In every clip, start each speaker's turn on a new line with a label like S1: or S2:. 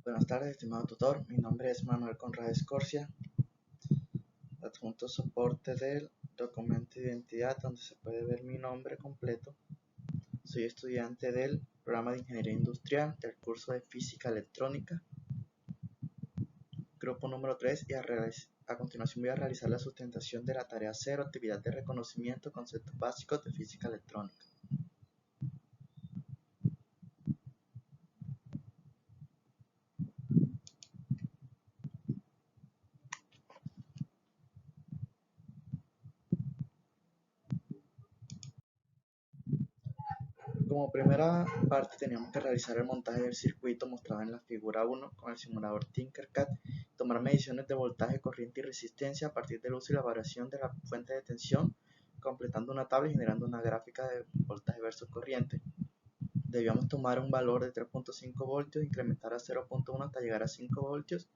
S1: Buenas tardes, estimado tutor. Mi nombre es Manuel Conrad Escorcia. Adjunto soporte del documento de identidad donde se puede ver mi nombre completo. Soy estudiante del programa de Ingeniería Industrial del curso de Física Electrónica, grupo número 3, y a continuación voy a realizar la sustentación de la tarea 0, actividad de reconocimiento, conceptos básicos de física electrónica. Como primera parte teníamos que realizar el montaje del circuito mostrado en la figura 1 con el simulador Tinkercad, tomar mediciones de voltaje, corriente y resistencia a partir del uso y la variación de la fuente de tensión, completando una tabla y generando una gráfica de voltaje versus corriente. Debíamos tomar un valor de 3.5 voltios, incrementar a 0.1 hasta llegar a 5 voltios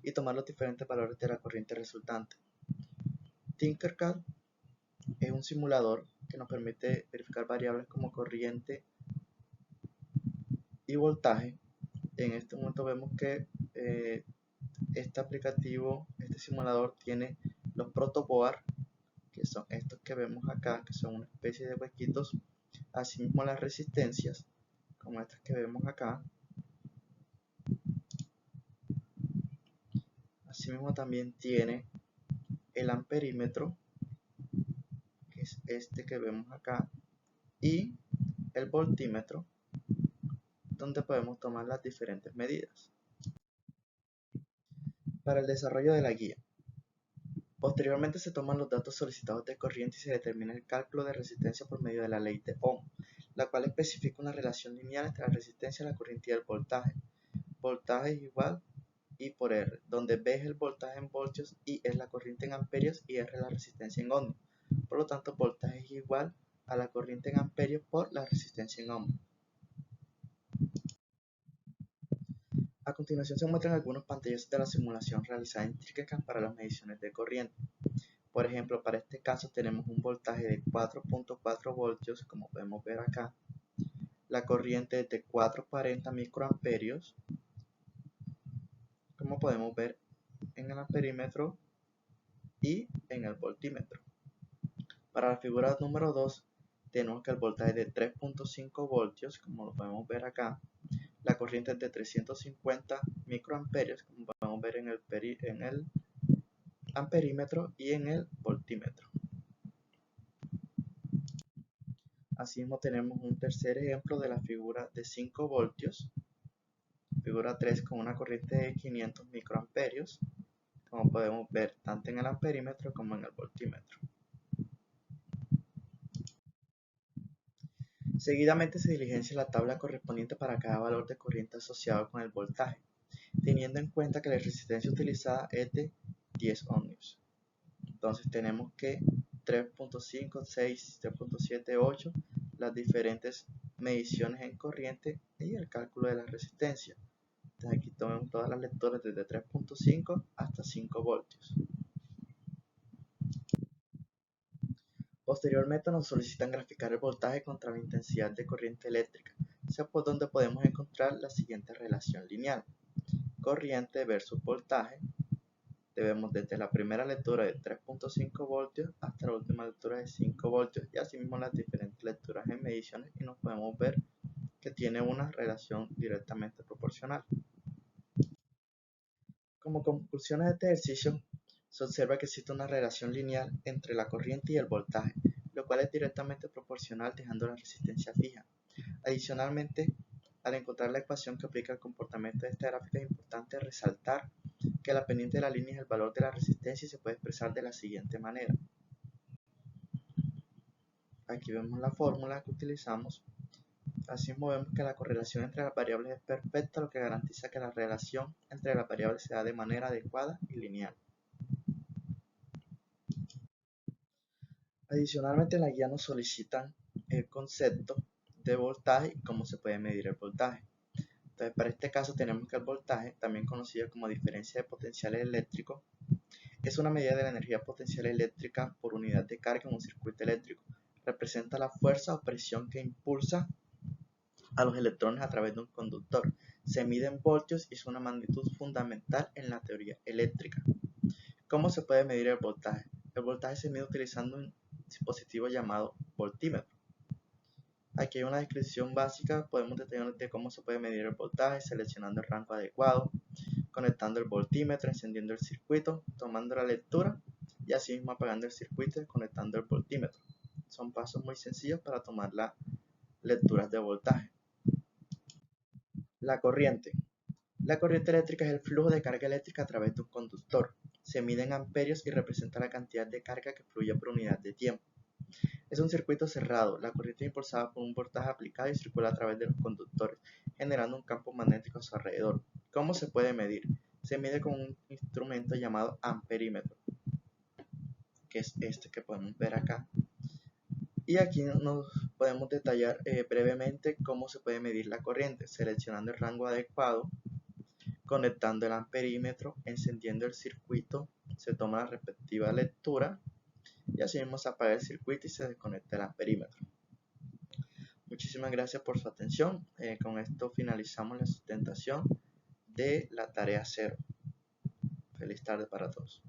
S1: y tomar los diferentes valores de la corriente resultante. Tinkercad es un simulador que nos permite verificar variables como corriente y voltaje. En este momento vemos que este aplicativo, este simulador tiene los protoboard, que son estos que vemos acá, que son una especie de huequitos, asimismo las resistencias, como estas que vemos acá. Asimismo también tiene el amperímetro, que es este que vemos acá, y el voltímetro, donde podemos tomar las diferentes medidas. Para el desarrollo de la guía, posteriormente se toman los datos solicitados de corriente y se determina el cálculo de resistencia por medio de la ley de Ohm, la cual especifica una relación lineal entre la resistencia, la corriente y el voltaje. Voltaje es igual I por R, donde B es el voltaje en voltios, I es la corriente en amperios y R es la resistencia en ohms. Por lo tanto, voltaje es igual a la corriente en amperios por la resistencia en ohms. A continuación se muestran algunos pantallazos de la simulación realizada en Tinkercad para las mediciones de corriente. Por ejemplo, para este caso tenemos un voltaje de 4.4 voltios, como podemos ver acá. La corriente es de 440 microamperios, como podemos ver en el amperímetro y en el voltímetro. Para la figura número 2 tenemos que el voltaje es de 3.5 voltios, como lo podemos ver acá. La corriente es de 350 microamperios, como podemos ver en el amperímetro y en el voltímetro. Asimismo tenemos un tercer ejemplo de la figura de 5 voltios, figura 3 con una corriente de 500 microamperios, como podemos ver tanto en el amperímetro como en el voltímetro. Seguidamente se diligencia la tabla correspondiente para cada valor de corriente asociado con el voltaje, teniendo en cuenta que la resistencia utilizada es de 10 ohms. Entonces tenemos que 3.5, 6, 3.7, 8, las diferentes mediciones en corriente y el cálculo de la resistencia. Entonces aquí tomamos todas las lecturas desde 3.5 hasta 5 voltios. Posteriormente nos solicitan graficar el voltaje contra la intensidad de corriente eléctrica, por donde podemos encontrar la siguiente relación lineal. Corriente versus voltaje. Debemos desde la primera lectura de 3.5 voltios hasta la última lectura de 5 voltios y asimismo las diferentes lecturas en mediciones y nos podemos ver que tiene una relación directamente proporcional. Como conclusiones de este ejercicio, se observa que existe una relación lineal entre la corriente y el voltaje, lo cual es directamente proporcional dejando la resistencia fija. Adicionalmente, al encontrar la ecuación que aplica el comportamiento de esta gráfica es importante resaltar que la pendiente de la línea es el valor de la resistencia y se puede expresar de la siguiente manera. Aquí vemos la fórmula que utilizamos. Asimismo vemos que la correlación entre las variables es perfecta, lo que garantiza que la relación entre las variables se da de manera adecuada y lineal. Adicionalmente en la guía nos solicitan el concepto de voltaje y cómo se puede medir el voltaje. Entonces para este caso tenemos que el voltaje, también conocido como diferencia de potenciales eléctricos, es una medida de la energía potencial eléctrica por unidad de carga en un circuito eléctrico. Representa la fuerza o presión que impulsa a los electrones a través de un conductor. Se mide en voltios y es una magnitud fundamental en la teoría eléctrica. ¿Cómo se puede medir el voltaje? El voltaje se mide utilizando un dispositivo llamado voltímetro. Aquí hay una descripción básica, podemos detallar de cómo se puede medir el voltaje, seleccionando el rango adecuado, conectando el voltímetro, encendiendo el circuito, tomando la lectura y asimismo apagando el circuito y conectando el voltímetro. Son pasos muy sencillos para tomar las lecturas de voltaje. La corriente. La corriente eléctrica es el flujo de carga eléctrica a través de un conductor. Se mide en amperios y representa la cantidad de carga que fluye por unidad de tiempo. Es un circuito cerrado. La corriente es impulsada por un voltaje aplicado y circula a través de los conductores, generando un campo magnético a su alrededor. ¿Cómo se puede medir? Se mide con un instrumento llamado amperímetro, que es este que podemos ver acá. Y aquí nos podemos detallar brevemente cómo se puede medir la corriente, seleccionando el rango adecuado, conectando el amperímetro, encendiendo el circuito, se toma la respectiva lectura y así mismo se apaga el circuito y se desconecta el amperímetro. Muchísimas gracias por su atención. Con esto finalizamos la sustentación de la tarea 0. Feliz tarde para todos.